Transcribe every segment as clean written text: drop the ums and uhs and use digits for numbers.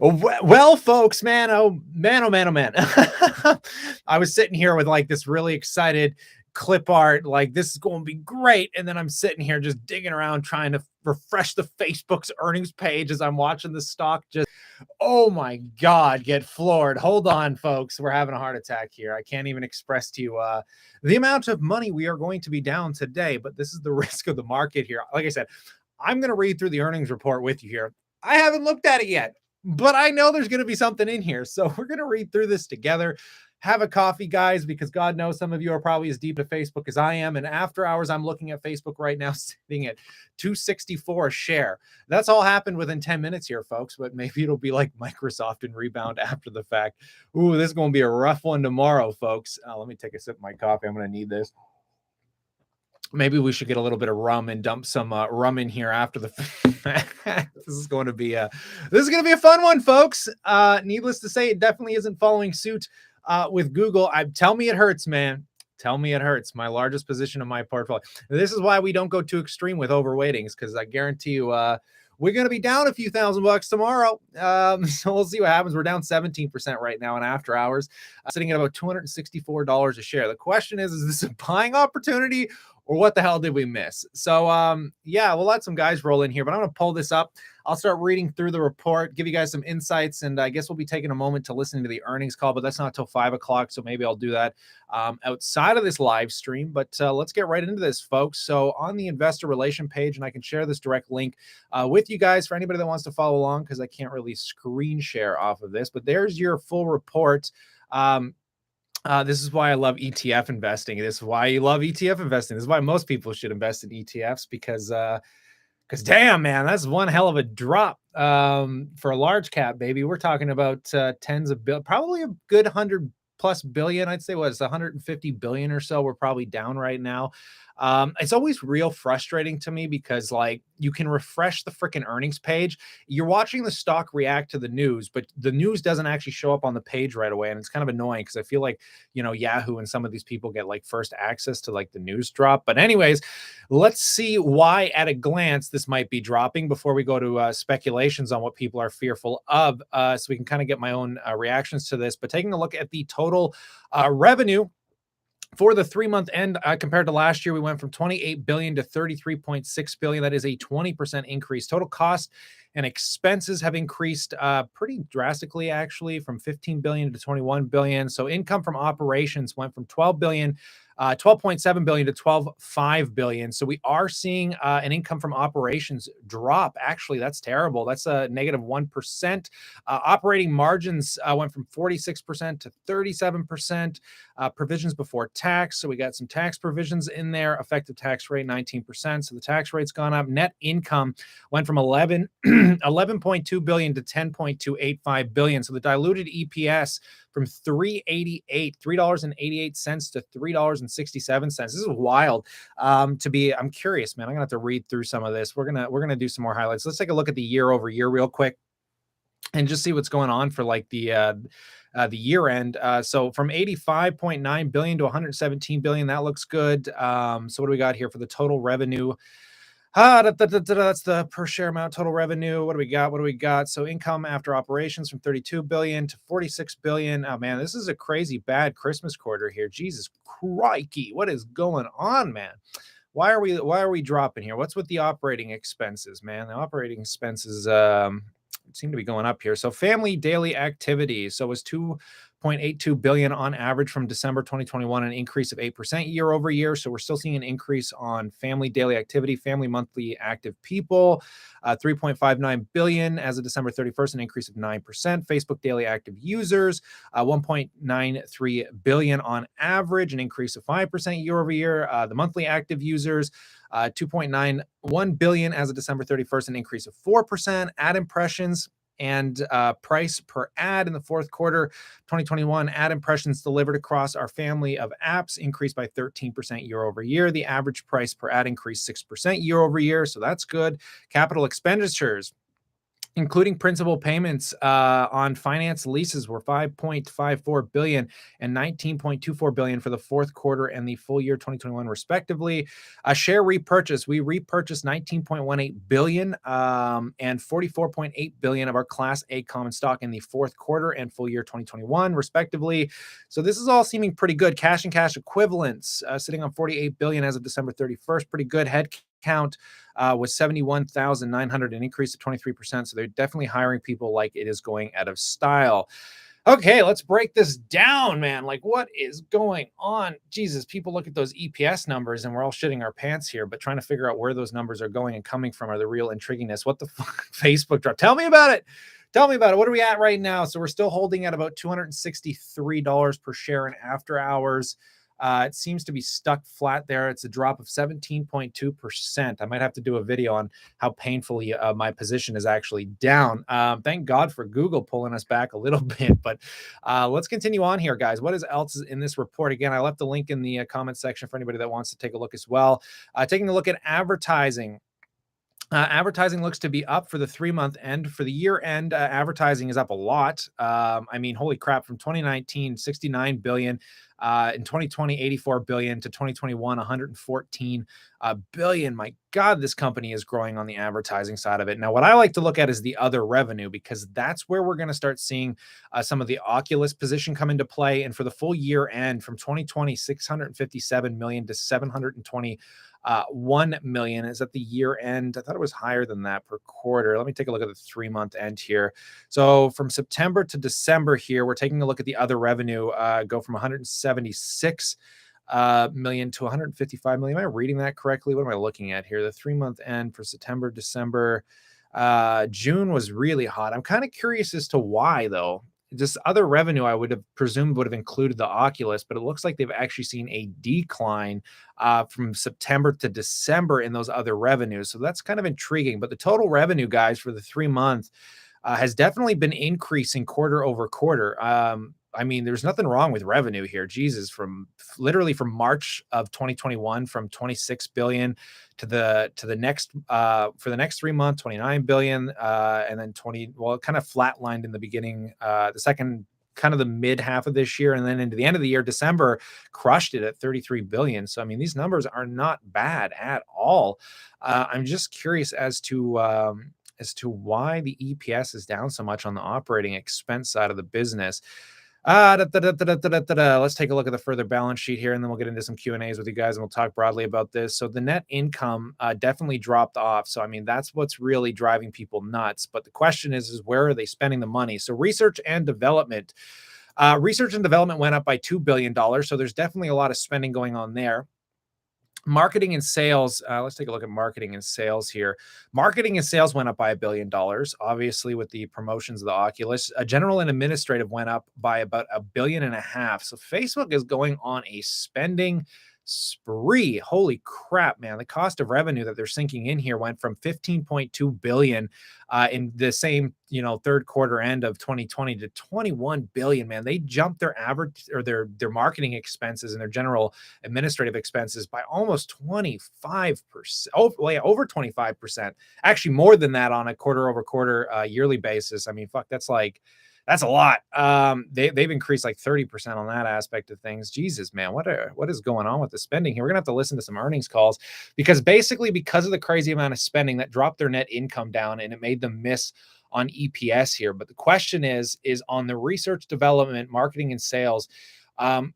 Well, folks, man, oh man, oh man, oh man. I was sitting here with like this really excited clip art, like this is going to be great. And then I'm sitting here just digging around trying to refresh the Facebook's earnings page as I'm watching the stock just, oh my God, get floored. Hold on, folks. We're having a heart attack here. I can't even express to you the amount of money we are going to be down today, but this is the risk of the market here. Like I said, I'm going to read through the earnings report with you here. I haven't looked at it yet, but I know there's going to be something in here. So we're going to read through this together. Have a coffee, guys, because God knows some of you are probably as deep to Facebook as I am. And after hours, I'm looking at Facebook right now, sitting at 264 a share. That's all happened within 10 minutes here, folks, but maybe it'll be like Microsoft and rebound after the fact. Ooh, this is going to be a rough one tomorrow, folks. Let me take a sip of my coffee. I'm going to need this. Maybe we should get a little bit of rum and dump some rum in here after the this is going to be a fun one, folks. Needless to say, it definitely isn't following suit with Google. Tell me it hurts, man. Tell me it hurts. My largest position of my portfolio. This is why we don't go too extreme with overweightings, because I guarantee you we're going to be down a few $1,000 tomorrow. So we'll see what happens. We're down 17% right now in after hours, sitting at about $264 a share. The question is this a buying opportunity, or what the hell did we miss? So, yeah, we'll let some guys roll in here, but I'm going to pull this up. I'll start reading through the report, give you guys some insights, and I guess we'll be taking a moment to listen to the earnings call, but that's not till 5 o'clock, so maybe I'll do that outside of this live stream. But let's get right into this, folks. So on the investor relation page, and I can share this direct link with you guys for anybody that wants to follow along, because I can't really screen share off of this, but there's your full report. This is why I love ETF investing. This is why you love ETF investing. This is why most people should invest in ETFs, because damn, man, that's one hell of a drop for a large cap, baby. We're talking about tens of billions, probably a good 100+ billion. I'd say it's 150 billion or so. We're probably down right now. It's always real frustrating to me because like you can refresh the freaking earnings page. You're watching the stock react to the news, but the news doesn't actually show up on the page right away. And it's kind of annoying because I feel like, Yahoo and some of these people get like first access to like the news drop. But anyways, let's see why at a glance this might be dropping before we go to speculations on what people are fearful of. So we can kind of get my own reactions to this. But taking a look at the total revenue for the 3-month end compared to last year, we went from 28 billion to 33.6 billion. That is a 20% increase. Total cost and expenses have increased pretty drastically, actually, from 15 billion to 21 billion. So income from operations went from 12 billion 12.7 billion to 12.5 billion. So we are seeing an income from operations drop. Actually, that's terrible. That's a negative 1%. Operating margins went from 46% to 37%. Provisions before tax. So we got some tax provisions in there. Effective tax rate 19%. So the tax rate's gone up. Net income went from 11.2 billion to 10.285 billion. So the diluted EPS from $3.88 to $3.67. This is wild. I'm curious, man. I'm gonna have to read through some of this. We're gonna do some more highlights. Let's take a look at the year over year real quick and just see what's going on for like the year end. So from 85.9 billion to 117 billion, that looks good. So what do we got here for the total revenue? That's the per share amount, total revenue. What do we got? So income after operations from 32 billion to 46 billion. Oh man, this is a crazy bad Christmas quarter here. Jesus crikey, what is going on, man? Why are we dropping here? What's with the operating expenses, man? The operating expenses seem to be going up here. So family daily activities. So it was 2.82 billion on average from December 2021, an increase of 8% year over year. So we're still seeing an increase on family daily activity, family monthly active people, 3.59 billion as of December 31st, an increase of 9%. Facebook daily active users, 1.93 billion on average, an increase of 5% year over year. The monthly active users, 2.91 billion as of December 31st, an increase of 4%. Ad impressions and price per ad in the fourth quarter 2021, ad impressions delivered across our family of apps increased by 13% year over year. The average price per ad increased 6% year over year, so that's good. Capital expenditures including principal payments on finance leases were 5.54 billion and 19.24 billion for the fourth quarter and the full year 2021 respectively. A share repurchase, we repurchased 19.18 billion and 44.8 billion of our class A common stock in the fourth quarter and full year 2021 respectively. So this is all seeming pretty good. Cash and cash equivalents sitting on 48 billion as of December 31st. Pretty good. Head count was 71,900, an increase of 23%. So they're definitely hiring people like it is going out of style. Okay, let's break this down, man. Like, what is going on? Jesus, people look at those EPS numbers and we're all shitting our pants here, but trying to figure out where those numbers are going and coming from are the real intriguiness. What the fuck? Facebook drop. Tell me about it. Tell me about it. What are we at right now? So we're still holding at about $263 per share in after hours. It seems to be stuck flat there. It's a drop of 17.2%. I might have to do a video on how painfully my position is actually down. Thank God for Google pulling us back a little bit, but let's continue on here, guys. What is else in this report? Again, I left the link in the comment section for anybody that wants to take a look as well. Taking a look at advertising. Advertising looks to be up for the 3-month end. For the year end, advertising is up a lot. I mean, holy crap, from 2019, 69 billion, in 2020, 84 billion, to 2021, 114 billion. My God, this company is growing on the advertising side of it. Now, what I like to look at is the other revenue, because that's where we're going to start seeing some of the Oculus position come into play. And for the full year end, from 2020, 657 million to 720 1 million is at the year end. I thought it was higher than that per quarter. Let me take a look at the 3-month end here. So from September to December here, we're taking a look at the other revenue, go from 176 million to 155 million. Am I reading that correctly? What am I looking at here? The 3-month end for September, December, June was really hot. I'm kind of curious as to why, though. This other revenue I would have presumed would have included the Oculus, but it looks like they've actually seen a decline from September to December in those other revenues. So that's kind of intriguing. But the total revenue, guys, for the 3 month has definitely been increasing quarter over quarter. I mean, there's nothing wrong with revenue here. Jesus, from literally from March of 2021, from 26 billion to the next for the next 3 months, 29 billion, and then 20. Well, it kind of flatlined in the beginning, the second kind of the mid half of this year, and then into the end of the year, December crushed it at 33 billion. So I mean, these numbers are not bad at all. I'm just curious as to why the EPS is down so much on the operating expense side of the business. Let's take a look at the further balance sheet here, and then we'll get into some Q&As with you guys, and we'll talk broadly about this. So the net income definitely dropped off. So, I mean, that's what's really driving people nuts. But the question is where are they spending the money? So research and development. Research and development went up by $2 billion. So there's definitely a lot of spending going on there. Marketing and sales. Let's take a look at marketing and sales here. Marketing and sales went up by $1 billion, obviously with the promotions of the Oculus. General and administrative went up by about $1.5 billion. So Facebook is going on a spending spree. Holy crap, man. The cost of revenue that they're sinking in here went from 15.2 billion in the same, third quarter end of 2020 to 21 billion, man. They jumped their average or their marketing expenses and their general administrative expenses by almost 25%. Over 25%. Actually more than that on a quarter over quarter yearly basis. I mean, fuck, that's a lot. They've increased like 30% on that aspect of things. Jesus, man, what is going on with the spending here? We're gonna have to listen to some earnings calls, because basically because of the crazy amount of spending that dropped their net income down, and it made them miss on EPS here. But the question is on the research, development, marketing, and sales.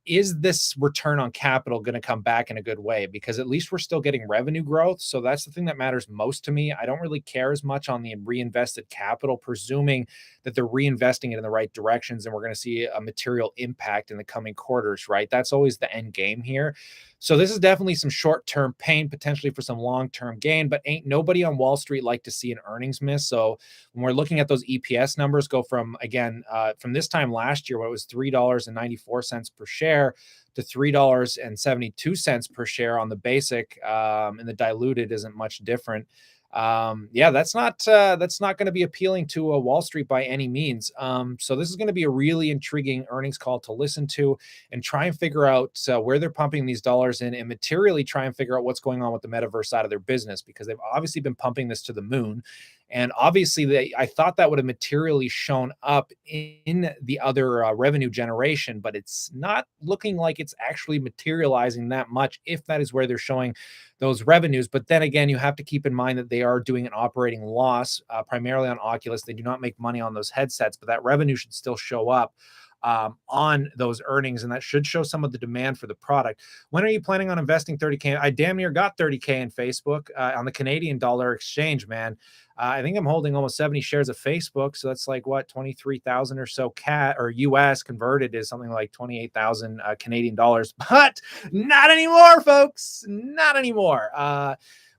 Is this return on capital going to come back in a good way? Because at least we're still getting revenue growth. So that's the thing that matters most to me. I don't really care as much on the reinvested capital, presuming that they're reinvesting it in the right directions and we're going to see a material impact in the coming quarters, right? That's always the end game here. So this is definitely some short-term pain, potentially for some long-term gain, but ain't nobody on Wall Street like to see an earnings miss. So when we're looking at those EPS numbers, go from, again, from this time last year, when it was $3.94 per share to $3.72 per share on the basic, and the diluted isn't much different. That's not going to be appealing to Wall Street by any means. So this is going to be a really intriguing earnings call to listen to and try and figure out where they're pumping these dollars in, and materially try and figure out what's going on with the metaverse side of their business, because they've obviously been pumping this to the moon. And obviously, I thought that would have materially shown up in the other revenue generation, but it's not looking like it's actually materializing that much if that is where they're showing those revenues. But then again, you have to keep in mind that they are doing an operating loss primarily on Oculus. They do not make money on those headsets, but that revenue should still show up on those earnings, and that should show some of the demand for the product. When are you planning on investing 30K? I damn near got 30K in Facebook on the Canadian dollar exchange, man. I think I'm holding almost 70 shares of Facebook, so that's like what, 23,000 or so cat or US converted is something like 28,000 Canadian dollars, but not anymore, folks. Not anymore.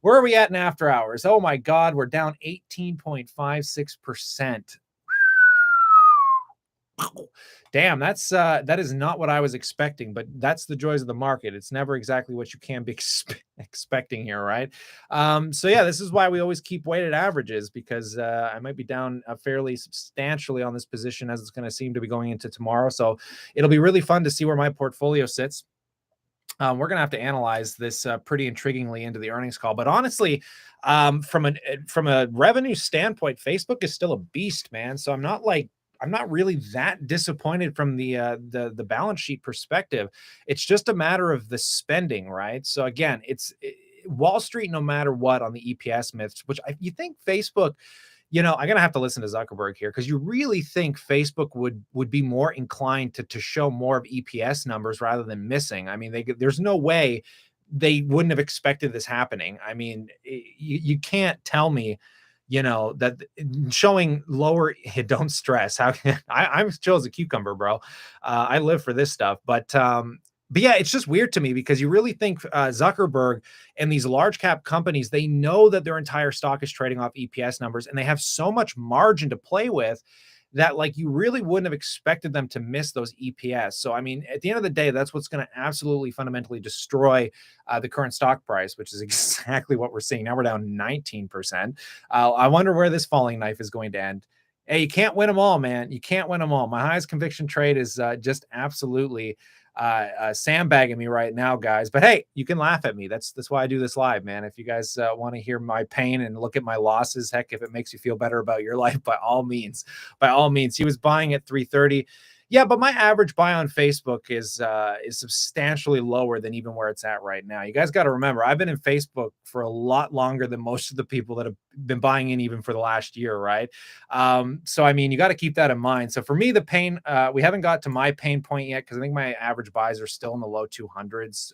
Where are we at in after hours? Oh my God, we're down 18.56%. Damn, that is not what I was expecting, but that's the joys of the market. It's never exactly what you can be expecting here, right? So yeah, this is why we always keep weighted averages, because I might be down fairly substantially on this position as it's going to seem to be going into tomorrow. So it'll be really fun to see where my portfolio sits. We're going to have to analyze this pretty intriguingly into the earnings call. But honestly, from a revenue standpoint, Facebook is still a beast, man. So I'm not really that disappointed from the balance sheet perspective. It's just a matter of the spending, right? So again, Wall Street, no matter what, on the EPS myths, which you think Facebook, I'm gonna have to listen to Zuckerberg here, because you really think Facebook would be more inclined to show more of EPS numbers rather than missing. I mean, there's no way they wouldn't have expected this happening. I mean, you can't tell me that showing lower, don't stress. How I'm chill as a cucumber, bro. I live for this stuff, but yeah, it's just weird to me, because you really think Zuckerberg and these large cap companies, they know that their entire stock is trading off EPS numbers, and they have so much margin to play with that, like, you really wouldn't have expected them to miss those EPS. So, I mean, at the end of the day, that's what's going to absolutely fundamentally destroy the current stock price, which is exactly what we're seeing. Now we're down 19%. I wonder where this falling knife is going to end. Hey, you can't win them all, man. You can't win them all. My highest conviction trade is just absolutely sandbagging me right now, guys. But hey, you can laugh at me. That's why I do this live, man. If you guys want to hear my pain and look at my losses, heck, if it makes you feel better about your life, by all means. He was buying at 330. Yeah, but my average buy on Facebook is substantially lower than even where it's at right now. You guys got to remember, I've been in Facebook for a lot longer than most of the people that have been buying in even for the last year, right? So I mean, you got to keep that in mind. So for me, the pain, we haven't got to my pain point yet, because I think my average buys are still in the low 200s,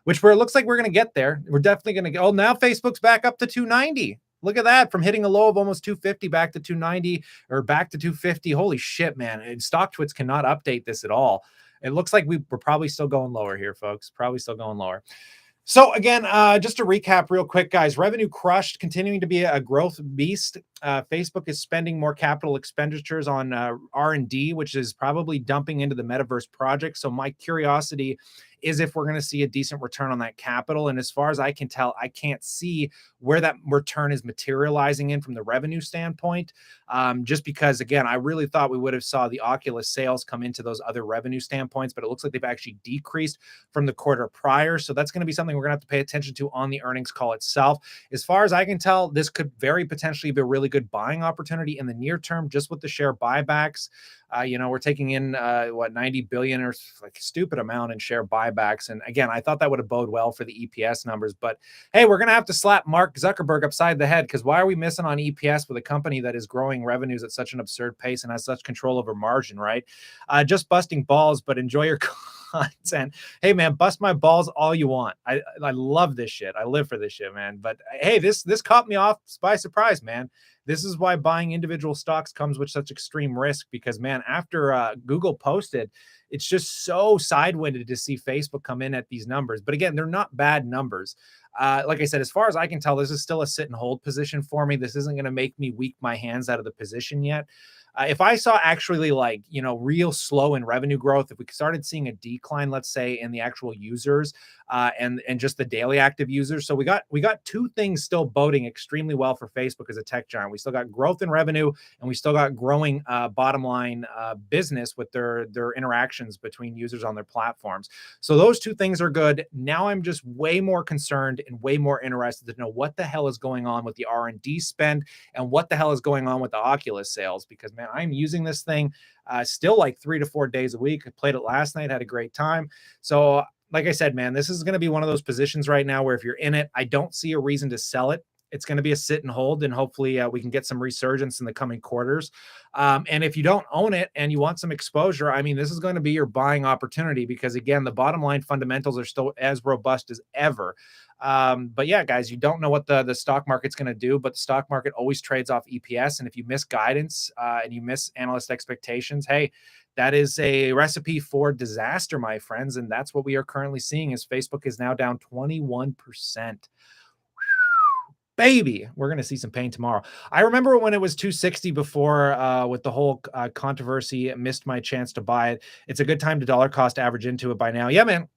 where it looks like we're going to get there. We're definitely going to go. Oh, now Facebook's back up to 290. Look at that, from hitting a low of almost 250 back to 290 or back to 250. Holy shit, man. And StockTwits cannot update this at all. It looks like we're probably still going lower here, folks. Probably still going lower. So again, just to recap real quick, guys, revenue crushed, continuing to be a growth beast. Facebook is spending more capital expenditures on R&D, which is probably dumping into the metaverse project. So my curiosity is if we're going to see a decent return on that capital. And as far as I can tell, I can't see where that return is materializing in from the revenue standpoint. Just because, again, I really thought we would have saw the Oculus sales come into those other revenue standpoints, but it looks like they've actually decreased from the quarter prior. So that's going to be something we're going to have to pay attention to on the earnings call itself. As far as I can tell, this could very potentially be a really good buying opportunity in the near term, just with the share buybacks. We're taking in 90 billion or like a stupid amount in share buybacks. And again, I thought that would have bode well for the EPS numbers, but hey, we're going to have to slap Mark Zuckerberg upside the head, because why are we missing on EPS with a company that is growing revenues at such an absurd pace and has such control over margin, right? Just busting balls, but enjoy your content. Hey man, bust my balls all you want. I love this shit. I live for this shit, man. But hey, this caught me off by surprise, man. This is why buying individual stocks comes with such extreme risk, because man, after Google posted, it's just so sidewinded to see Facebook come in at these numbers. But again, they're not bad numbers. Like I said, as far as I can tell, this is still a sit and hold position for me. This isn't going to make me weak my hands out of the position yet. If I saw actually real slow in revenue growth, if we started seeing a decline, let's say, in the actual users and just the daily active users. So we got two things still boding extremely well for Facebook as a tech giant. We still got growth in revenue, and we still got growing bottom line business with their interactions interactions between users on their platforms. So those two things are good. Now I'm just way more concerned and way more interested to know what the hell is going on with the R&D spend and what the hell is going on with the Oculus sales, because man, I'm using this thing still like 3 to 4 days a week. I played it last night, had a great time. So like I said, man, this is going to be one of those positions right now where if you're in it, I don't see a reason to sell it. It's going to be a sit and hold, and hopefully we can get some resurgence in the coming quarters. And if you don't own it and you want some exposure, I mean, this is going to be your buying opportunity, because again, the bottom line fundamentals are still as robust as ever. But yeah, guys, you don't know what the stock market's going to do, but the stock market always trades off EPS. And if you miss guidance and you miss analyst expectations, hey, that is a recipe for disaster, my friends. And that's what we are currently seeing, as Facebook is now down 21%. Baby, we're going to see some pain tomorrow. I remember when it was 260 before with the whole controversy, missed my chance to buy it. It's a good time to dollar cost average into it by now. Yeah, man.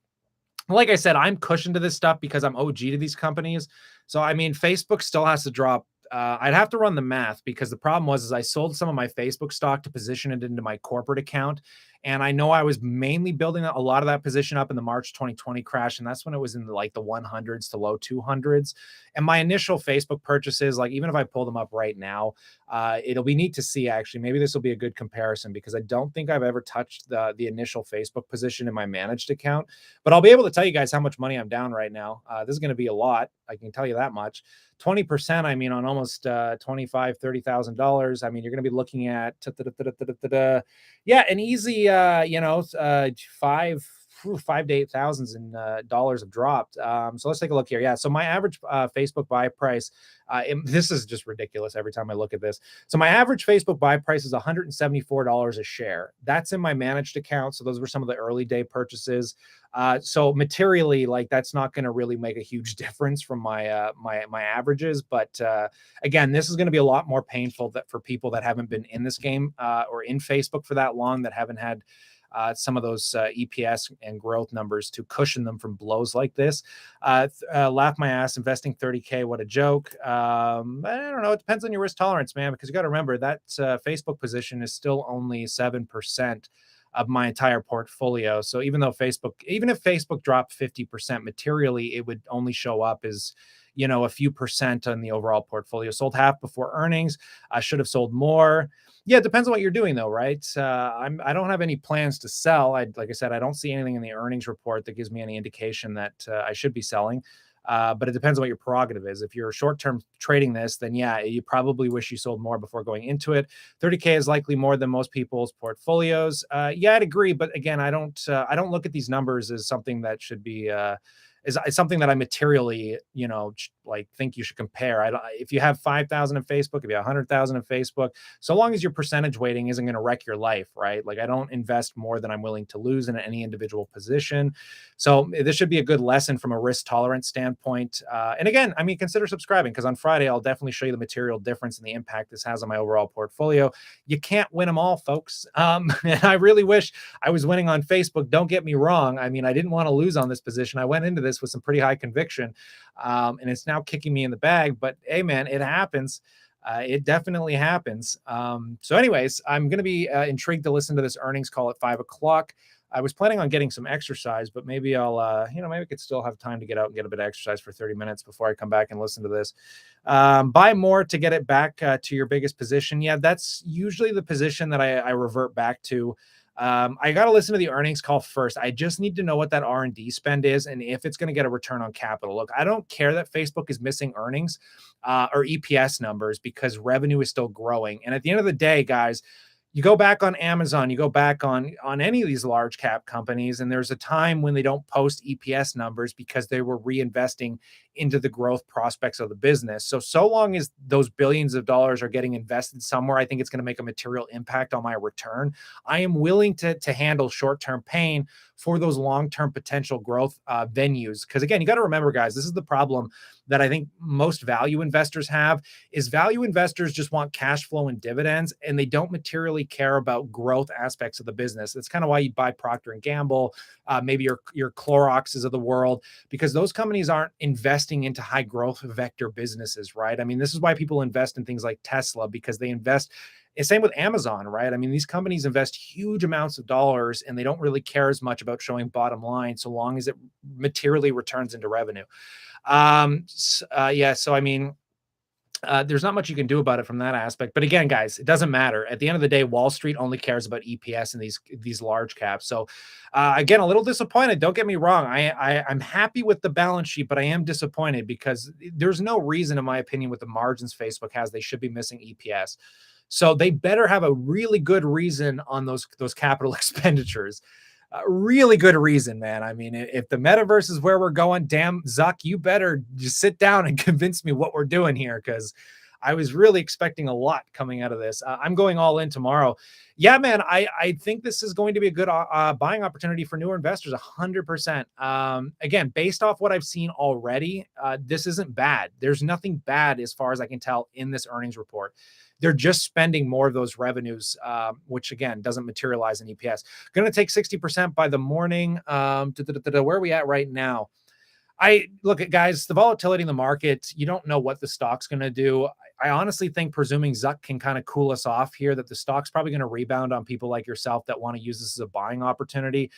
Like I said, I'm cushioned to this stuff because I'm OG to these companies. So, I mean, Facebook still has to drop. I'd have to run the math, because the problem was I sold some of my Facebook stock to position it into my corporate account. And I know I was mainly building a lot of that position up in the March 2020 crash. And that's when it was in the 100s to low 200s. And my initial Facebook purchases, like even if I pull them up right now, it'll be neat to see, actually. Maybe this will be a good comparison, because I don't think I've ever touched the initial Facebook position in my managed account. But I'll be able to tell you guys how much money I'm down right now. This is going to be a lot. I can tell you that much. 20%, I mean, on almost $25,000, $30,000. I mean, you're going to be looking at yeah, an easy five to eight thousands in dollars have dropped. So let's take a look here. Yeah, so my average Facebook buy price, this is just ridiculous every time I look at this. So my average Facebook buy price is $174 a share. That's in my managed account. So those were some of the early day purchases. So materially, that's not going to really make a huge difference from my my averages. But again, this is going to be a lot more painful for people that haven't been in this game or in Facebook for that long, that haven't had some of those EPS and growth numbers to cushion them from blows like this. Laugh my ass, investing 30K. What a joke. I don't know. It depends on your risk tolerance, man, because you got to remember that Facebook position is still only 7% of my entire portfolio. So even if Facebook dropped 50% materially, it would only show up as, a few percent on the overall portfolio. Sold half before earnings. I should have sold more. Yeah, it depends on what you're doing, though, right? I don't have any plans to sell. Like I said, I don't see anything in the earnings report that gives me any indication that I should be selling. But it depends on what your prerogative is. If you're short-term trading this, then yeah, you probably wish you sold more before going into it. 30K is likely more than most people's portfolios. Yeah, I'd agree. But again, I don't look at these numbers as something that should be is something that I materially, think you should compare. If you have 5,000 in Facebook, if you have 100,000 in Facebook, so long as your percentage weighting isn't going to wreck your life, right? I don't invest more than I'm willing to lose in any individual position. So this should be a good lesson from a risk tolerance standpoint. And again, I mean, consider subscribing, because on Friday, I'll definitely show you the material difference and the impact this has on my overall portfolio. You can't win them all, folks. And I really wish I was winning on Facebook. Don't get me wrong. I mean, I didn't want to lose on this position. I went into this with some pretty high conviction, and it's now kicking me in the bag. But hey, man, it happens. It definitely happens. So anyways, I'm going to be intrigued to listen to this earnings call at 5 o'clock. I was planning on getting some exercise, but maybe I'll, maybe I could still have time to get out and get a bit of exercise for 30 minutes before I come back and listen to this. Buy more to get it back to your biggest position. Yeah, that's usually the position that I revert back to. I got to listen to the earnings call first. I just need to know what that R&D spend is and if it's going to get a return on capital. Look, I don't care that Facebook is missing earnings or EPS numbers, because revenue is still growing. And at the end of the day, guys, you go back on Amazon, you go back on any of these large cap companies, and there's a time when they don't post EPS numbers because they were reinvesting into the growth prospects of the business. So long as those billions of dollars are getting invested somewhere, I think it's going to make a material impact on my return. I am willing to handle short-term pain for those long-term potential growth venues. Because again, you got to remember, guys, this is the problem that I think most value investors have, is value investors just want cash flow and dividends, and they don't materially care about growth aspects of the business. That's kind of why you buy Procter and Gamble, maybe your Cloroxes of the world, because those companies aren't investing investing into high growth vector businesses, right? I mean, this is why people invest in things like Tesla, because they invest. Same with Amazon, right? I mean, these companies invest huge amounts of dollars and they don't really care as much about showing bottom line so long as it materially returns into revenue. Yeah, so I mean, there's not much you can do about it from that aspect. But again, guys, it doesn't matter. At the end of the day, Wall Street only cares about EPS and these large caps. So again, a little disappointed. Don't get me wrong. I'm happy with the balance sheet, but I am disappointed because there's no reason, in my opinion, with the margins Facebook has, they should be missing EPS. So they better have a really good reason on those capital expenditures. Really good reason, man. I mean, if the metaverse is where we're going, damn, Zuck, you better just sit down and convince me what we're doing here, because I was really expecting a lot coming out of this. I'm going all in tomorrow. Yeah, man, I think this is going to be a good buying opportunity for newer investors, 100%. Again, based off what I've seen already, this isn't bad. There's nothing bad as far as I can tell in this earnings report. They're just spending more of those revenues, which again doesn't materialize in EPS. Going to take 60% by the morning. Where are we at right now? I look at, guys, the volatility in the market. You don't know what the stock's going to do. I honestly think, presuming Zuck can kind of cool us off here, that the stock's probably going to rebound on people like yourself that want to use this as a buying opportunity.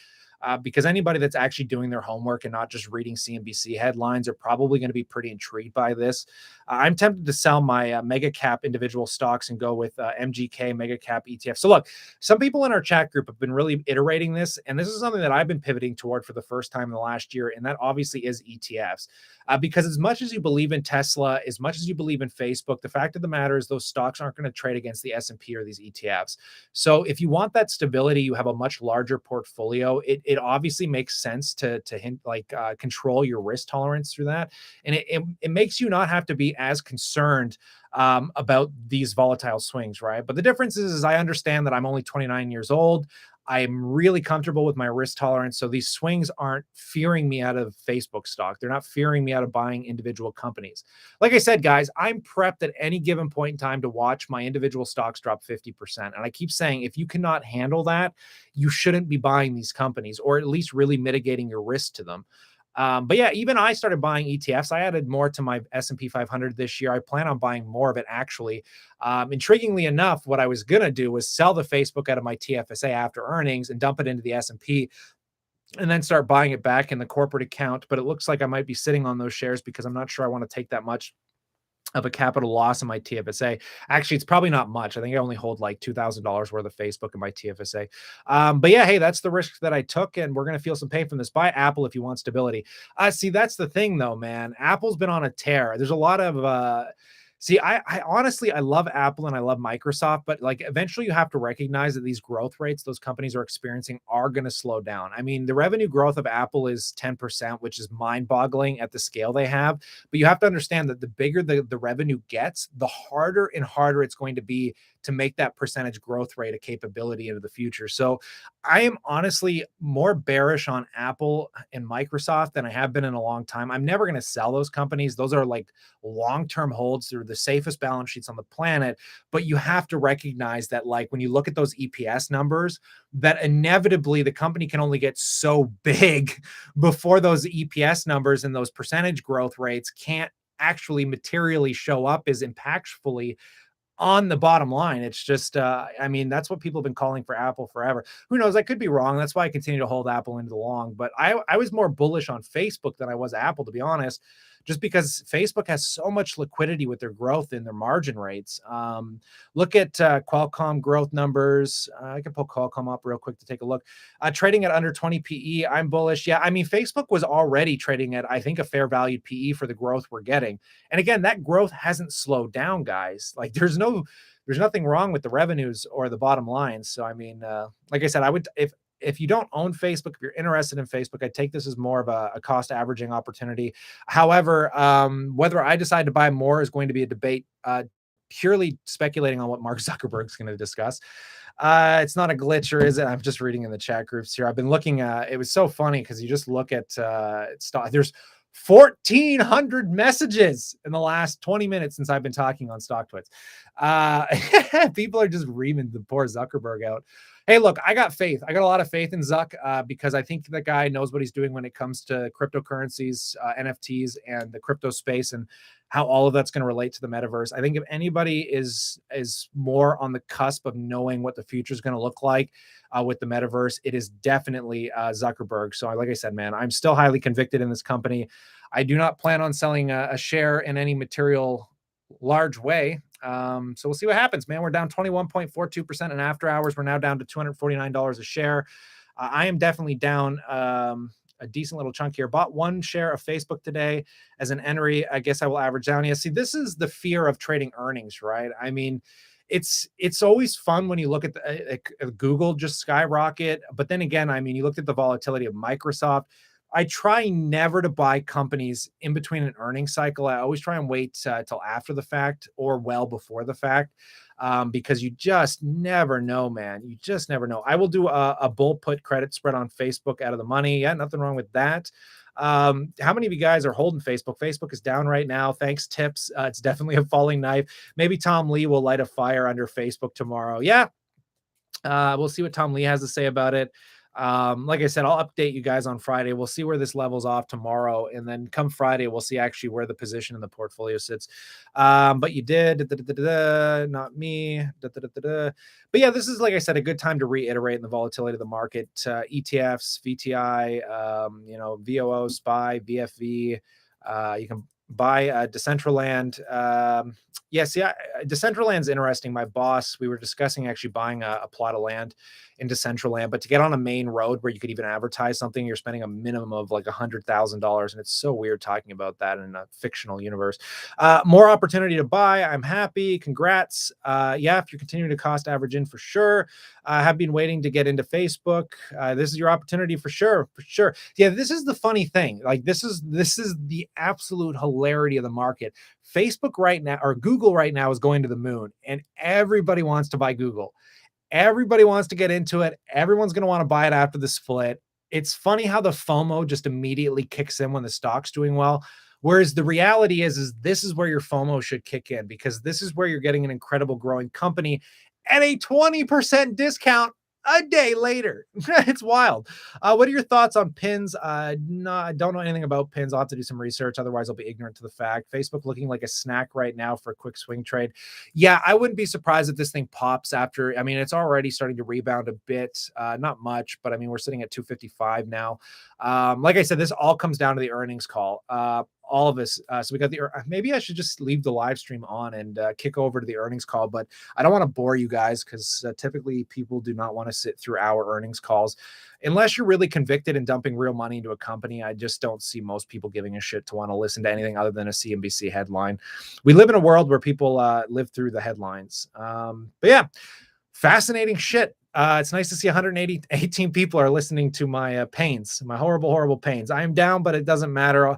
Because anybody that's actually doing their homework and not just reading CNBC headlines are probably going to be pretty intrigued by this. I'm tempted to sell my mega cap individual stocks and go with MGK mega cap ETF. So look, some people in our chat group have been really iterating this, and this is something that I've been pivoting toward for the first time in the last year, and that obviously is ETFs. Because as much as you believe in Tesla, as much as you believe in Facebook, the fact of the matter is those stocks aren't going to trade against the S&P or these ETFs. So if you want that stability, you have a much larger portfolio. It obviously makes sense to control your risk tolerance through that, and it makes you not have to be as concerned about these volatile swings, right? But the difference is I understand that I'm only 29 years old. I'm really comfortable with my risk tolerance. So these swings aren't fearing me out of Facebook stock. They're not fearing me out of buying individual companies. Like I said, guys, I'm prepped at any given point in time to watch my individual stocks drop 50%. And I keep saying, if you cannot handle that, you shouldn't be buying these companies, or at least really mitigating your risk to them. But yeah, even I started buying ETFs. I added more to my S&P 500 this year. I plan on buying more of it, actually. Intriguingly enough, what I was going to do was sell the Facebook out of my TFSA after earnings and dump it into the S&P, and then start buying it back in the corporate account. But it looks like I might be sitting on those shares because I'm not sure I want to take that much of a capital loss in my TFSA. Actually, it's probably not much. I think I only hold like $2,000 worth of Facebook in my TFSA. But yeah, hey, that's the risk that I took, and we're going to feel some pain from this. Buy Apple if you want stability. See, that's the thing though, man. Apple's been on a tear. There's a lot of, I honestly, I love Apple and I love Microsoft, but like eventually you have to recognize that these growth rates those companies are experiencing are going to slow down. I mean, the revenue growth of Apple is 10%, which is mind-boggling at the scale they have. But you have to understand that the bigger the revenue gets, the harder and harder it's going to be to make that percentage growth rate a capability into the future. So I am honestly more bearish on Apple and Microsoft than I have been in a long time. I'm never going to sell those companies. Those are like long-term holds. They're the safest balance sheets on the planet. But you have to recognize that, like, when you look at those EPS numbers, that inevitably the company can only get so big before those EPS numbers and those percentage growth rates can't actually materially show up as impactfully on the bottom line. It's just, I mean, that's what people have been calling for Apple forever. Who knows? I could be wrong. That's why I continue to hold Apple into the long. But I was more bullish on Facebook than I was Apple, to be honest, just because Facebook has so much liquidity with their growth and their margin rates. Look at Qualcomm growth numbers. I can pull Qualcomm up real quick to take a look. Trading at under 20 PE. I'm bullish. Yeah, I mean, Facebook was already trading at, I think, a fair valued PE for the growth we're getting. And again, that growth hasn't slowed down, guys. Like there's nothing wrong with the revenues or the bottom line. So, I mean, like I said, I would, if you don't own Facebook, if you're interested in Facebook, I take this as more of a cost averaging opportunity. However, whether I decide to buy more is going to be a debate, purely speculating on what Mark Zuckerberg's going to discuss. It's not a glitch, or is it? I'm just reading in the chat groups here. I've been looking at, it was so funny because you just look at stock. There's 1,400 messages in the last 20 minutes since I've been talking on StockTwits. People are just reaming the poor Zuckerberg out. Hey, look, I got faith. I got a lot of faith in Zuck because I think the guy knows what he's doing when it comes to cryptocurrencies, NFTs, and the crypto space, and how all of that's going to relate to the metaverse. I think if anybody is more on the cusp of knowing what the future is going to look like with the metaverse, it is definitely Zuckerberg. So, like I said, man, I'm still highly convicted in this company. I do not plan on selling a share in any material large way. So we'll see what happens, man. We're down 21.42% in after hours. We're now down to $249 a share. I am definitely down a decent little chunk here. Bought one share of Facebook today as an entry. I guess I will average down. Yeah, see, this is the fear of trading earnings, right? I mean, it's always fun when you look at Google just skyrocket. But then again, I mean, you looked at the volatility of Microsoft. I try never to buy companies in between an earnings cycle. I always try and wait till after the fact or well before the fact because you just never know, man. You just never know. I will do a bull put credit spread on Facebook out of the money. Yeah, nothing wrong with that. How many of you guys are holding Facebook? Facebook is down right now. Thanks, tips. It's definitely a falling knife. Maybe Tom Lee will light a fire under Facebook tomorrow. Yeah, we'll see what Tom Lee has to say about it. Like I said, I'll update you guys on Friday. We'll see where this levels off tomorrow. And then come Friday, we'll see actually where the position in the portfolio sits. But you did, not me. But yeah, this is, like I said, a good time to reiterate in the volatility of the market. ETFs, VTI, VOO, SPY, VFV. You can buy Decentraland. Decentraland's interesting. My boss, we were discussing actually buying a plot of land in Decentraland, but to get on a main road where you could even advertise something, you're spending a minimum of like $100,000. And it's so weird talking about that in a fictional universe. More opportunity to buy. I'm happy. Congrats. If you're continuing to cost average in, for sure. I have been waiting to get into Facebook. This is your opportunity for sure. For sure. Yeah, this is the funny thing. Like this is the absolute hilarity of the market. Facebook right now, or Google right now, is going to the moon, and everybody wants to buy Google. Everybody wants to get into it. Everyone's going to want to buy it after the split. It's funny how the FOMO just immediately kicks in when the stock's doing well. Whereas the reality is this is where your FOMO should kick in, because this is where you're getting an incredible growing company at a 20% discount a day later. It's wild. What are your thoughts on Pinz? No, I don't know anything about Pinz. I'll have to do some research. Otherwise, I'll be ignorant to the fact. Facebook looking like a snack right now for a quick swing trade. Yeah, I wouldn't be surprised if this thing pops after. I mean, it's already starting to rebound a bit. Not much, but I mean, we're sitting at 255 now. Like I said, this all comes down to the earnings call. All of us. So we got maybe I should just leave the live stream on and kick over to the earnings call, but I don't want to bore you guys because typically people do not want to sit through our earnings calls unless you're really convicted in dumping real money into a company. I just don't see most people giving a shit to want to listen to anything other than a CNBC headline. We live in a world where people live through the headlines. But yeah, fascinating shit. It's nice to see 118 people are listening to my pains, my horrible, horrible pains. I am down, but it doesn't matter.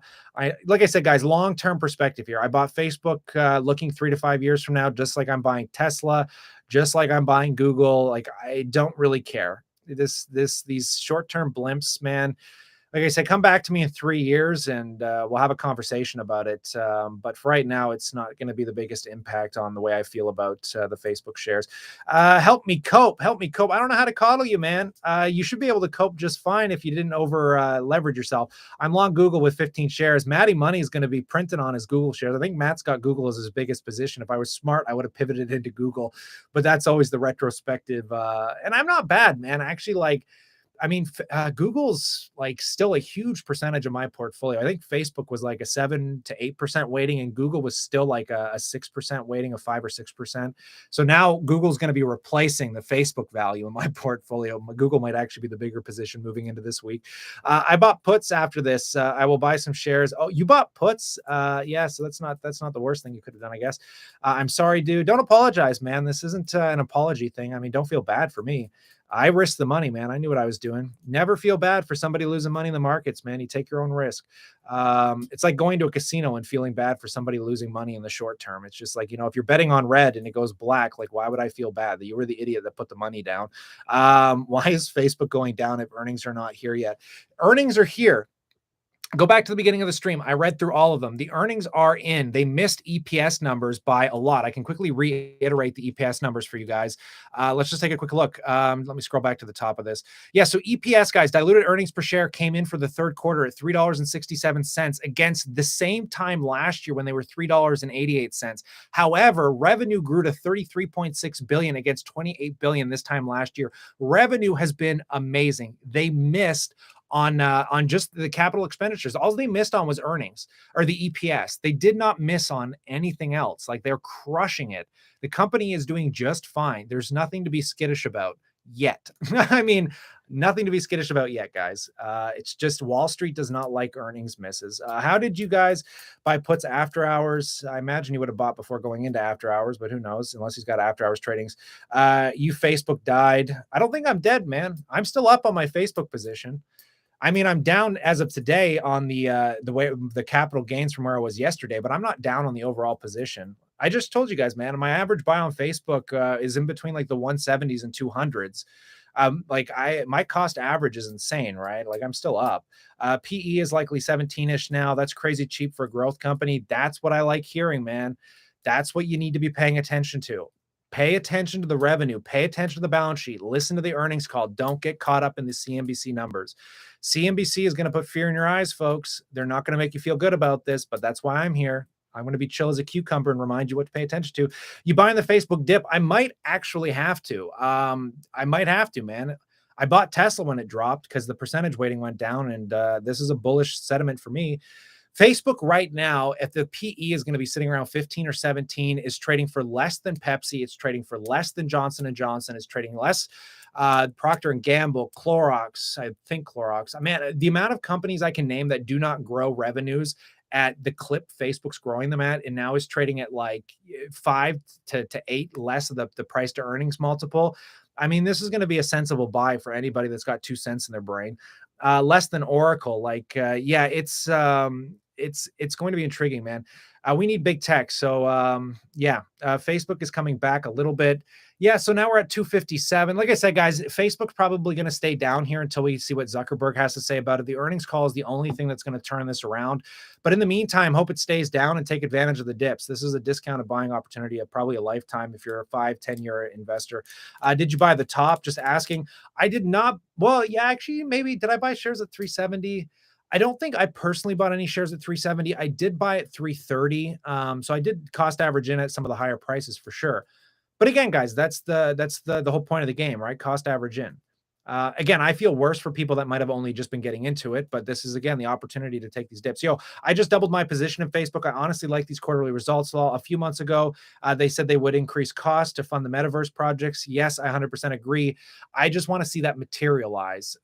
Like I said, guys, long-term perspective here. I bought Facebook looking 3 to 5 years from now, just like I'm buying Tesla, just like I'm buying Google. Like, I don't really care. These short-term blimps, man. Like I said, come back to me in 3 years and we'll have a conversation about it. But for right now, it's not going to be the biggest impact on the way I feel about the Facebook shares. Help me cope. Help me cope. I don't know how to coddle you, man. You should be able to cope just fine if you didn't over leverage yourself. I'm long Google with 15 shares. Matty Money is going to be printed on his Google shares. I think Matt's got Google as his biggest position. If I was smart, I would have pivoted into Google. But that's always the retrospective. And I'm not bad, man. I actually Google's like still a huge percentage of my portfolio. I think Facebook was like a 7 to 8% weighting, and Google was still like a 6% weighting, of 5 or 6%. So now Google's going to be replacing the Facebook value in my portfolio. Google might actually be the bigger position moving into this week. I bought puts after this. I will buy some shares. Oh, you bought puts? Yeah. So that's not the worst thing you could have done, I guess. I'm sorry, dude. Don't apologize, man. This isn't an apology thing. I mean, don't feel bad for me. I risked the money, man. I knew what I was doing. Never feel bad for somebody losing money in the markets, man. You take your own risk. It's like going to a casino and feeling bad for somebody losing money in the short term. It's just like, if you're betting on red and it goes black, like, why would I feel bad that you were the idiot that put the money down? Why is Facebook going down if earnings are not here yet? Earnings are here. Go back to the beginning of the stream. I read through all of them. The earnings are in. They missed EPS numbers by a lot. I can quickly reiterate the EPS numbers for you guys. Let's just take a quick look. Let me scroll back to the top of this. Yeah, so EPS, guys, diluted earnings per share came in for the third quarter at $3.67 against the same time last year when they were $3.88. However, revenue grew to $33.6 billion against $28 billion this time last year. Revenue has been amazing. They missed on just the capital expenditures. All they missed on was earnings or the EPS. They did not miss on anything else. Like, they're crushing it. The company is doing just fine. There's nothing to be skittish about yet. I mean, nothing to be skittish about yet, guys. It's just Wall Street does not like earnings misses. How did you guys buy puts after hours? I imagine you would have bought before going into after hours, but who knows, unless he's got after hours tradings. You Facebook died. I don't think I'm dead, man. I'm still up on my Facebook position. I mean, I'm down as of today on the way the capital gains from where I was yesterday, but I'm not down on the overall position. I just told you guys, man, my average buy on Facebook is in between like the 170s and 200s. My cost average is insane, right? Like, I'm still up. PE is likely 17-ish now. That's crazy cheap for a growth company. That's what I like hearing, man. That's what you need to be paying attention to. Pay attention to the revenue, pay attention to the balance sheet, listen to the earnings call. Don't get caught up in the CNBC numbers. CNBC is going to put fear in your eyes, folks. They're not going to make you feel good about this, but that's why I'm here. I'm going to be chill as a cucumber and remind you what to pay attention to. You buying the Facebook dip? I might actually have to. I might have to, man. I bought Tesla when it dropped because the percentage weighting went down, and this is a bullish sentiment for me. Facebook right now, if the PE is going to be sitting around 15 or 17, is trading for less than Pepsi. It's trading for less than Johnson & Johnson. It's trading less Procter & Gamble, Clorox. I think Clorox. Man, the amount of companies I can name that do not grow revenues at the clip Facebook's growing them at, and now is trading at like 5 to 8 less of the price to earnings multiple. I mean, this is going to be a sensible buy for anybody that's got 2 cents in their brain. Less than Oracle. Yeah, it's going to be intriguing, man. We need big tech. So Facebook is coming back a little bit. Yeah, so now we're at 257. Like I said, guys, Facebook's probably going to stay down here until we see what Zuckerberg has to say about it. The earnings call is the only thing that's going to turn this around. But in the meantime, hope it stays down and take advantage of the dips. This is a discounted buying opportunity of probably a lifetime if you're a 5-10-year investor. Did you buy the top? Just asking. I did not. Well, yeah, actually, maybe. Did I buy shares at 370? I don't think I personally bought any shares at 370. I did buy at 330. So I did cost average in at some of the higher prices for sure. But again, guys, that's the whole point of the game, right? Cost average in. Again, I feel worse for people that might have only just been getting into it, but this is, again, the opportunity to take these dips. I just doubled my position in Facebook. I honestly like these quarterly results. A few months ago, they said they would increase costs to fund the metaverse projects. Yes, I 100% agree. I just want to see that materialize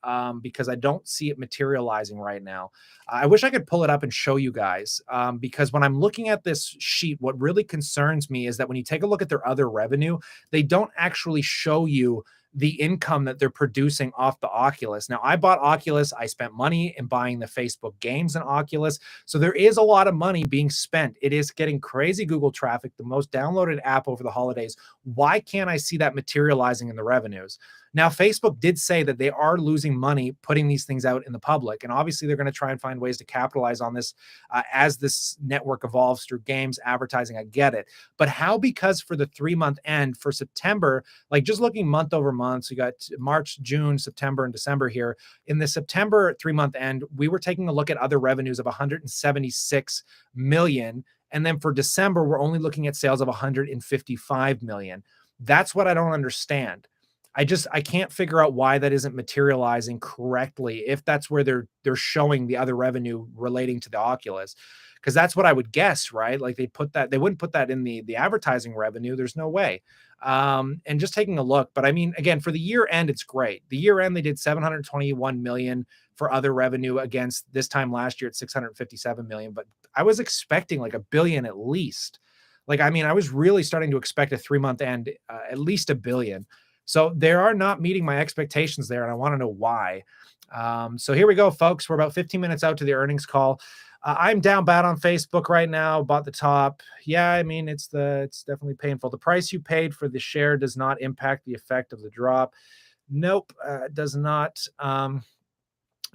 because I don't see it materializing right now. I wish I could pull it up and show you guys because when I'm looking at this sheet, what really concerns me is that when you take a look at their other revenue, they don't actually show you the income that they're producing off the Oculus. Now, I bought Oculus. I spent money in buying the Facebook games in Oculus. So there is a lot of money being spent. It is getting crazy Google traffic, the most downloaded app over the holidays. Why can't I see that materializing in the revenues? Now, Facebook did say that they are losing money putting these things out in the public. And obviously, they're going to try and find ways to capitalize on this as this network evolves through games, advertising. I get it. But how? Because for the 3-month end for September, like just looking month over month, so you got March, June, September, and December here. In the September 3-month end, we were taking a look at other revenues of 176 million. And then for December, we're only looking at sales of 155 million. That's what I don't understand. I can't figure out why that isn't materializing correctly if that's where they're showing the other revenue relating to the Oculus, because that's what I would guess, right? Like they wouldn't put that in the advertising revenue. There's no way. And just taking a look, but I mean, again, for the year end, it's great. The year end, they did 721 million for other revenue against this time last year at 657 million. But I was expecting like $1 billion at least. Like, I mean, I was really starting to expect a 3-month end, at least $1 billion. So they are not meeting my expectations there, and I want to know why. So here we go, folks. We're about 15 minutes out to the earnings call. I'm down bad on Facebook right now. Bought the top. Yeah, I mean, it's definitely painful. The price you paid for the share does not impact the effect of the drop. Nope, it does not.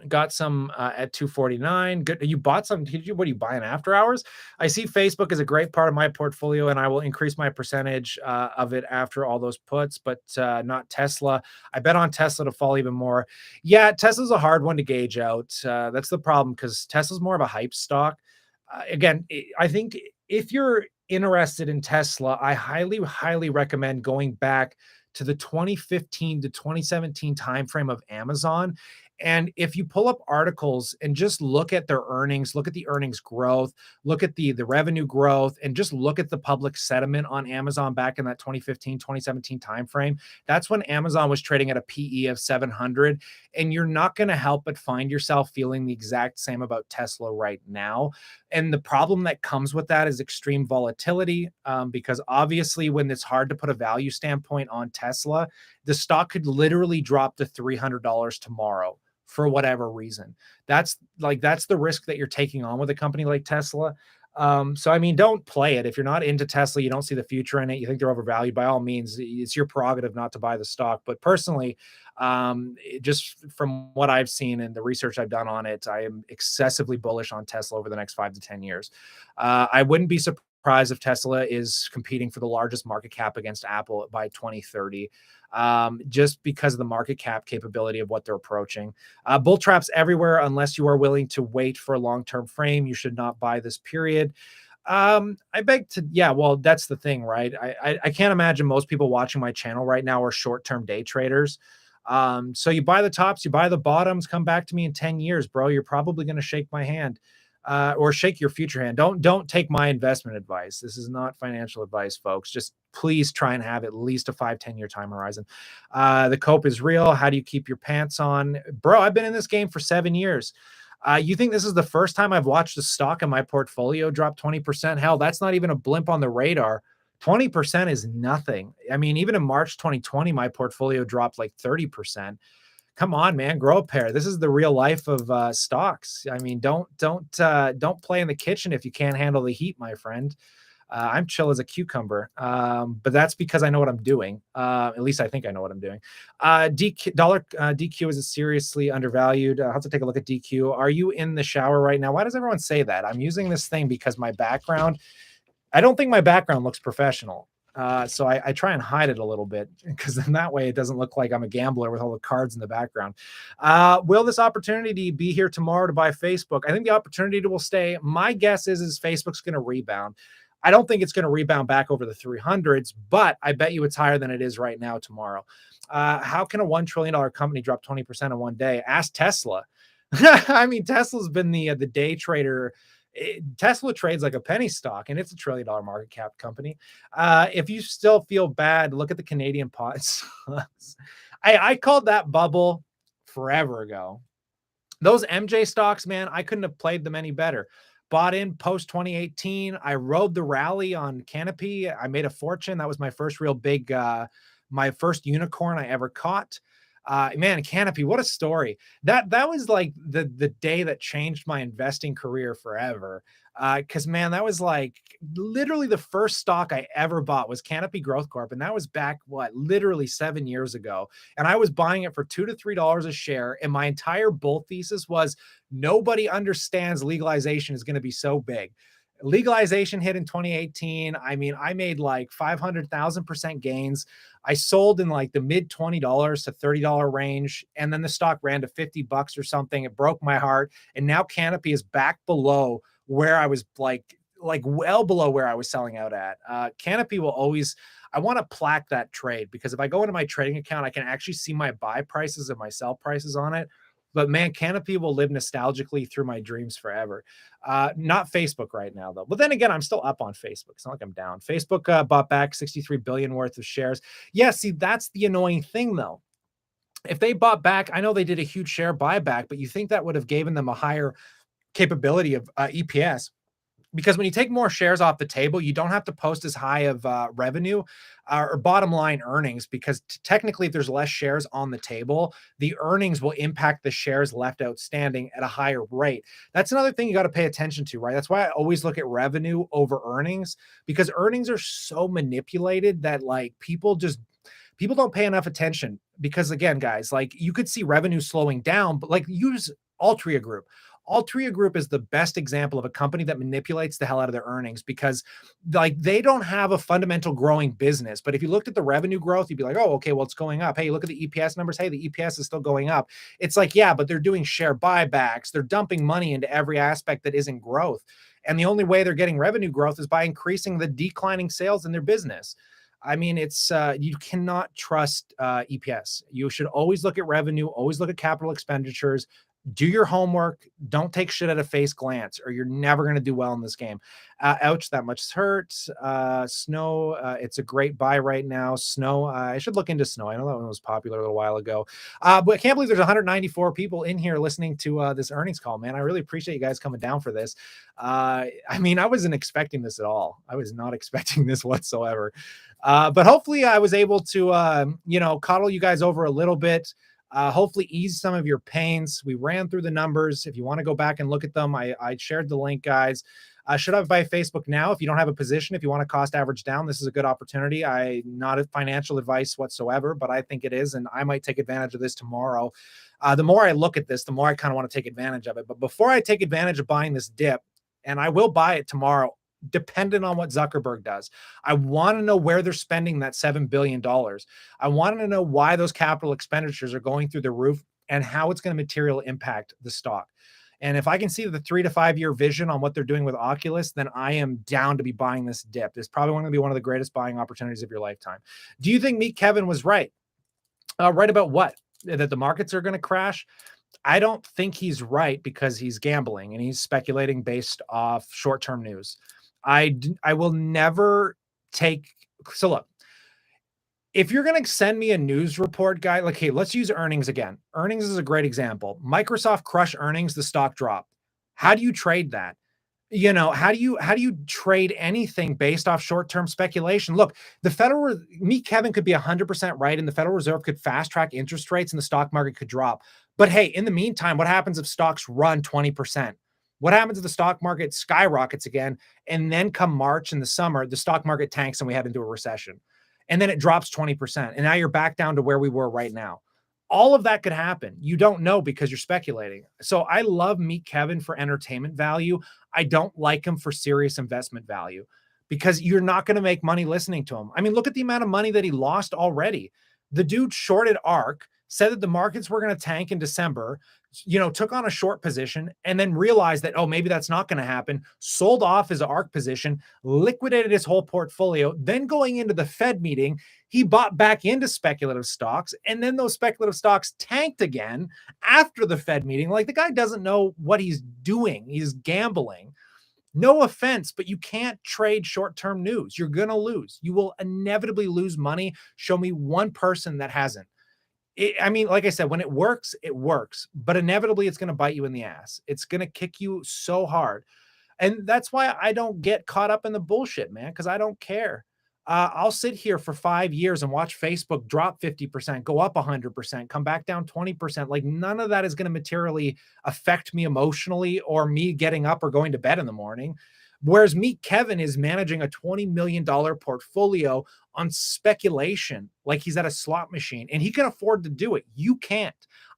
Got some at 249. Good. You bought some. Did you? What are you buying after hours? I see Facebook is a great part of my portfolio, and I will increase my percentage of it after all those puts, but not Tesla. I bet on Tesla to fall even more. Yeah, Tesla's a hard one to gauge out. That's the problem because Tesla's more of a hype stock. Again, I think if you're interested in Tesla, I highly, highly recommend going back to the 2015 to 2017 timeframe of Amazon. And if you pull up articles and just look at their earnings, look at the earnings growth, look at the revenue growth, and just look at the public sentiment on Amazon back in that 2015, 2017 timeframe, that's when Amazon was trading at a PE of 700. And you're not going to help but find yourself feeling the exact same about Tesla right now. And the problem that comes with that is extreme volatility, because obviously, when it's hard to put a value standpoint on Tesla, the stock could literally drop to $300 tomorrow for whatever reason. That's the risk that you're taking on with a company like Tesla. So I mean, don't play it. If you're not into Tesla, you don't see the future in it, you think they're overvalued, by all means, it's your prerogative not to buy the stock. But personally, just from what I've seen and the research I've done on it, I am excessively bullish on Tesla over the next 5 to 10 years. I wouldn't be surprised if Tesla is competing for the largest market cap against Apple by 2030. Just because of the market cap capability of what they're approaching. Bull traps everywhere unless you are willing to wait for a long-term frame. You should not buy this period. I beg to, yeah, well, that's the thing, right? I can't imagine most people watching my channel right now are short-term day traders. So you buy the tops, you buy the bottoms, come back to me in 10 years, bro. You're probably going to shake my hand. Or shake your future hand. Don't take my investment advice. This is not financial advice, folks. Just please try and have at least a 5-10 year time horizon. The cope is real. How do you keep your pants on? Bro, I've been in this game for 7 years. You think this is the first time I've watched a stock in my portfolio drop 20%? Hell, that's not even a blimp on the radar. 20% is nothing. I mean, even in March 2020, my portfolio dropped like 30%. Come on, man, grow a pair. This is the real life of stocks. I mean, don't play in the kitchen if you can't handle the heat, my friend. I'm chill as a cucumber, but that's because I know what I'm doing. At least I think I know what I'm doing. DQ is seriously undervalued. I'll have to take a look at DQ. Are you in the shower right now? Why does everyone say that? I'm using this thing because my background, I don't think my background looks professional. So I try and hide it a little bit because then that way it doesn't look like I'm a gambler with all the cards in the background. Will this opportunity be here tomorrow to buy Facebook? I think the opportunity will stay. My guess is Facebook's going to rebound. I don't think it's going to rebound back over the 300s, but I bet you it's higher than it is right now tomorrow. How can a $1 trillion company drop 20% in one day? Ask Tesla. I mean, Tesla's been the day trader. Tesla trades like a penny stock, and it's a $1 trillion market cap company. If you still feel bad, look at the Canadian pots. I called that bubble forever ago. Those MJ stocks, man, I couldn't have played them any better. Bought in post 2018. I rode the rally on Canopy. I made a fortune. That was my first real big, my first unicorn I ever caught. Man, Canopy, what a story. That was like the day that changed my investing career forever. Because man, that was like literally the first stock I ever bought was Canopy Growth Corp. And that was back, literally 7 years ago. And I was buying it for $2 to $3 a share. And my entire bull thesis was nobody understands legalization is going to be so big. Legalization hit in 2018. I mean, I made like 500,000% gains. I sold in like the mid $20 to $30 range. And then the stock ran to $50 or something. It broke my heart. And now Canopy is back below where I was like well below where I was selling out at. Canopy will always, I want to plaque that trade because if I go into my trading account, I can actually see my buy prices and my sell prices on it. But man, Canopy will live nostalgically through my dreams forever. Not Facebook right now, though. But then again, I'm still up on Facebook. It's not like I'm down. Facebook bought back 63 billion worth of shares. Yeah, see, that's the annoying thing, though. If they bought back, I know they did a huge share buyback, but you think that would have given them a higher capability of EPS. Because when you take more shares off the table, you don't have to post as high of revenue or bottom line earnings, because technically if there's less shares on the table, the earnings will impact the shares left outstanding at a higher rate. That's another thing you got to pay attention to, right? That's why I always look at revenue over earnings, because earnings are so manipulated that like people don't pay enough attention. Because again, guys, like you could see revenue slowing down, but like use Altria Group. Altria Group is the best example of a company that manipulates the hell out of their earnings because like they don't have a fundamental growing business. But if you looked at the revenue growth, you'd be like, oh, okay, well, it's going up. Hey, look at the EPS numbers. Hey, the EPS is still going up. It's like, yeah, but they're doing share buybacks. They're dumping money into every aspect that isn't growth. And the only way they're getting revenue growth is by increasing the declining sales in their business. I mean, it's you cannot trust EPS. You should always look at revenue, always look at capital expenditures, do your homework. Don't take shit at a face glance, or you're never going to do well in this game. Ouch, that much hurt. Snow, it's a great buy right now. Snow, I should look into Snow. I know that one was popular a little while ago. But I can't believe there's 194 people in here listening to this earnings call, man. I really appreciate you guys coming down for this. I mean, I wasn't expecting this at all. I was not expecting this whatsoever. But hopefully I was able to, coddle you guys over a little bit. Hopefully ease some of your pains. We ran through the numbers. If you want to go back and look at them, I shared the link, guys. Should I buy Facebook now? If you don't have a position, if you want to cost average down, this is a good opportunity. Not a financial advice whatsoever, but I think it is, and I might take advantage of this tomorrow. The more I look at this, the more I kind of want to take advantage of it. But before I take advantage of buying this dip, and I will buy it tomorrow, dependent on what Zuckerberg does. I want to know where they're spending that $7 billion. I want to know why those capital expenditures are going through the roof and how it's going to materially impact the stock. And if I can see the 3 to 5 year vision on what they're doing with Oculus, then I am down to be buying this dip. It's probably going to be one of the greatest buying opportunities of your lifetime. Do you think Meet Kevin was right? Right about what? That the markets are going to crash? I don't think he's right because he's gambling and he's speculating based off short-term news. I will never take. So look, if you're going to send me a news report, guy, like, hey, let's use earnings again. Earnings is a great example. Microsoft crushed earnings, the stock dropped. How do you trade that? How do you trade anything based off short-term speculation? Look, Meet Kevin could be 100% right, and the Federal Reserve could fast track interest rates and the stock market could drop. But hey, in the meantime, what happens if stocks run 20%? What happens if the stock market skyrockets again? And then come March in the summer, the stock market tanks and we head into a recession. And then it drops 20%. And now you're back down to where we were right now. All of that could happen. You don't know because you're speculating. So I love Meet Kevin for entertainment value. I don't like him for serious investment value because you're not going to make money listening to him. I mean, look at the amount of money that he lost already. The dude shorted ARK, said that the markets were going to tank in December, took on a short position and then realized that, oh, maybe that's not going to happen, sold off his ARK position, liquidated his whole portfolio. Then going into the Fed meeting, he bought back into speculative stocks. And then those speculative stocks tanked again after the Fed meeting. Like, the guy doesn't know what he's doing. He's gambling. No offense, but you can't trade short-term news. You're going to lose. You will inevitably lose money. Show me one person that hasn't. Like I said, when it works, but inevitably it's going to bite you in the ass. It's going to kick you so hard. And that's why I don't get caught up in the bullshit, man, because I don't care. I'll sit here for 5 years and watch Facebook drop 50%, go up 100%, come back down 20%. Like, none of that is going to materially affect me emotionally or me getting up or going to bed in the morning. Whereas Meet Kevin is managing a $20 million portfolio on speculation, like he's at a slot machine, and he can afford to do it. You can't.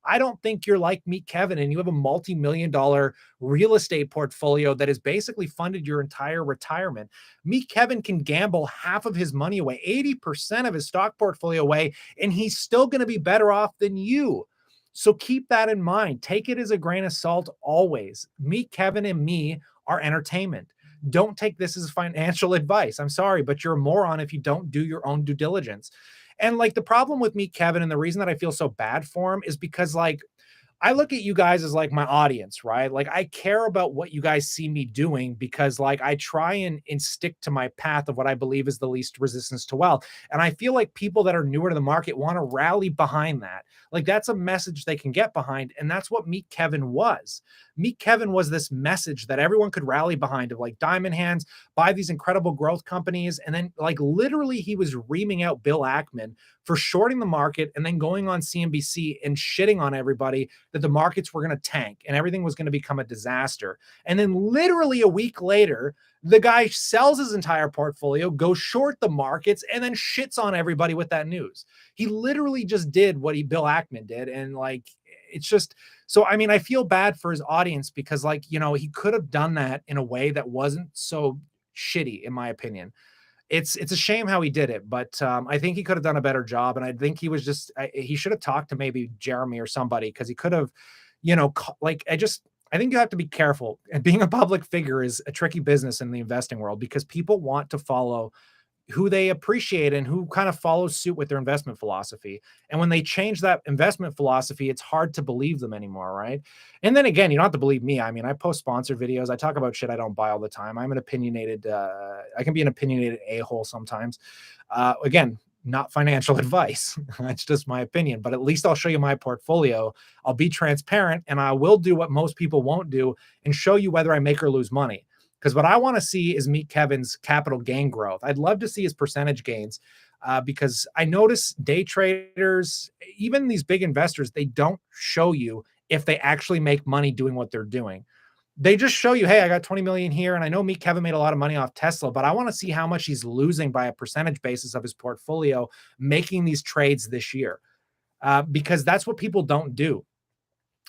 I don't think you're like Meet Kevin and you have a multi-million-dollar real estate portfolio that has basically funded your entire retirement. Meet Kevin can gamble half of his money away, 80% of his stock portfolio away, and he's still going to be better off than you. So keep that in mind. Take it as a grain of salt always. Meet Kevin and me are entertainment. Don't take this as financial advice. I'm sorry, but you're a moron if you don't do your own due diligence. And like, the problem with Meet Kevin and the reason that I feel so bad for him is because, like, I look at you guys as like my audience, right? Like, I care about what you guys see me doing because, like, I try and stick to my path of what I believe is the least resistance to wealth. And I feel like people that are newer to the market want to rally behind that. Like, that's a message they can get behind. And that's what Meet Kevin was. Meet Kevin was this message that everyone could rally behind of, like, diamond hands, buy these incredible growth companies. And then, like, literally he was reaming out Bill Ackman for shorting the market and then going on CNBC and shitting on everybody that the markets were going to tank and everything was going to become a disaster. And then literally a week later, the guy sells his entire portfolio, goes short the markets, and then shits on everybody with that news. He literally just did what Bill Ackman did. And, like, it's just, so, I mean, I feel bad for his audience because, like, he could have done that in a way that wasn't so shitty, in my opinion. It's a shame how he did it, but I think he could have done a better job. And I think he was just, he should have talked to maybe Jeremy or somebody, because he could have, like, I think you have to be careful. And being a public figure is a tricky business in the investing world, because people want to follow who they appreciate and who kind of follows suit with their investment philosophy. And when they change that investment philosophy, it's hard to believe them anymore, right? And then again, you don't have to believe me. I mean, I post sponsored videos. I talk about shit I don't buy all the time. I'm an opinionated, I can be an opinionated a-hole sometimes. Again, not financial advice. That's just my opinion, but at least I'll show you my portfolio. I'll be transparent, and I will do what most people won't do and show you whether I make or lose money. Because what I want to see is Meet Kevin's capital gain growth. I'd love to see his percentage gains, because I notice day traders, even these big investors, they don't show you if they actually make money doing what they're doing. They just show you, hey, I got 20 million here. And I know Meet Kevin made a lot of money off Tesla, but I want to see how much he's losing by a percentage basis of his portfolio making these trades this year, because that's what people don't do.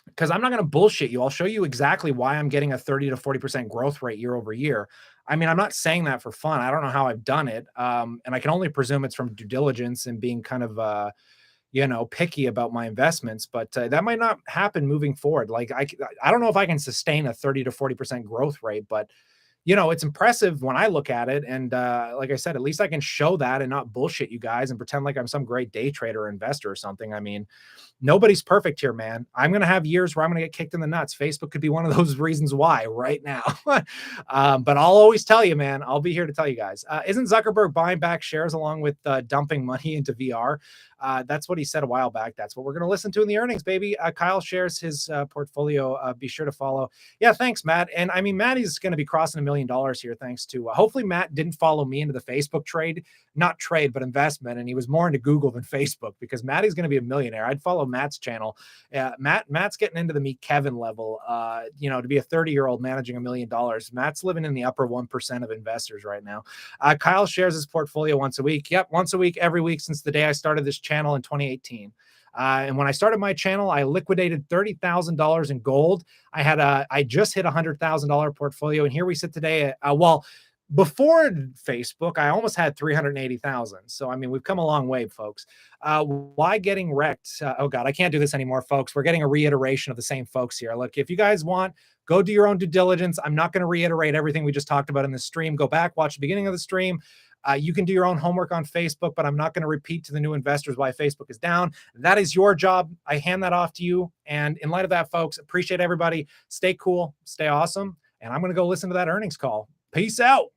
Because I'm not going to bullshit you. I'll show you exactly why I'm getting a 30 to 40% growth rate year over year. I mean, I'm not saying that for fun. I don't know how I've done it. And I can only presume it's from due diligence and being kind of, picky about my investments, but that might not happen moving forward. Like, I don't know if I can sustain a 30 to 40% growth rate, but it's impressive when I look at it. And like I said, at least I can show that and not bullshit you guys and pretend like I'm some great day trader or investor or something. I mean, nobody's perfect here, man. I'm going to have years where I'm going to get kicked in the nuts. Facebook could be one of those reasons why right now. But I'll always tell you, man, I'll be here to tell you guys. Isn't Zuckerberg buying back shares along with dumping money into VR? That's what he said a while back. That's what we're going to listen to in the earnings, baby. Kyle shares his portfolio. Be sure to follow. Yeah, thanks, Matt. And I mean, Matt is going to be crossing $1 million here, thanks to hopefully Matt didn't follow me into the Facebook trade, not trade, but investment. And he was more into Google than Facebook, because Matt is going to be a millionaire. I'd follow Matt's channel. Matt's getting into the Meet Kevin level, to be a 30-year-old managing $1 million. Matt's living in the upper 1% of investors right now. Kyle shares his portfolio once a week. Yep. Once a week, every week since the day I started this channel in 2018. And when I started my channel, I liquidated $30,000 in gold. I just hit $100,000 portfolio. And here we sit today. Before Facebook, I almost had 380,000. So, I mean, we've come a long way, folks. Why getting wrecked? Oh God, I can't do this anymore, folks. We're getting a reiteration of the same folks here. Look, if you guys want, go do your own due diligence. I'm not going to reiterate everything we just talked about in the stream. Go back, watch the beginning of the stream. You can do your own homework on Facebook, but I'm not going to repeat to the new investors why Facebook is down. That is your job. I hand that off to you. And in light of that, folks, appreciate everybody. Stay cool, stay awesome. And I'm going to go listen to that earnings call. Peace out.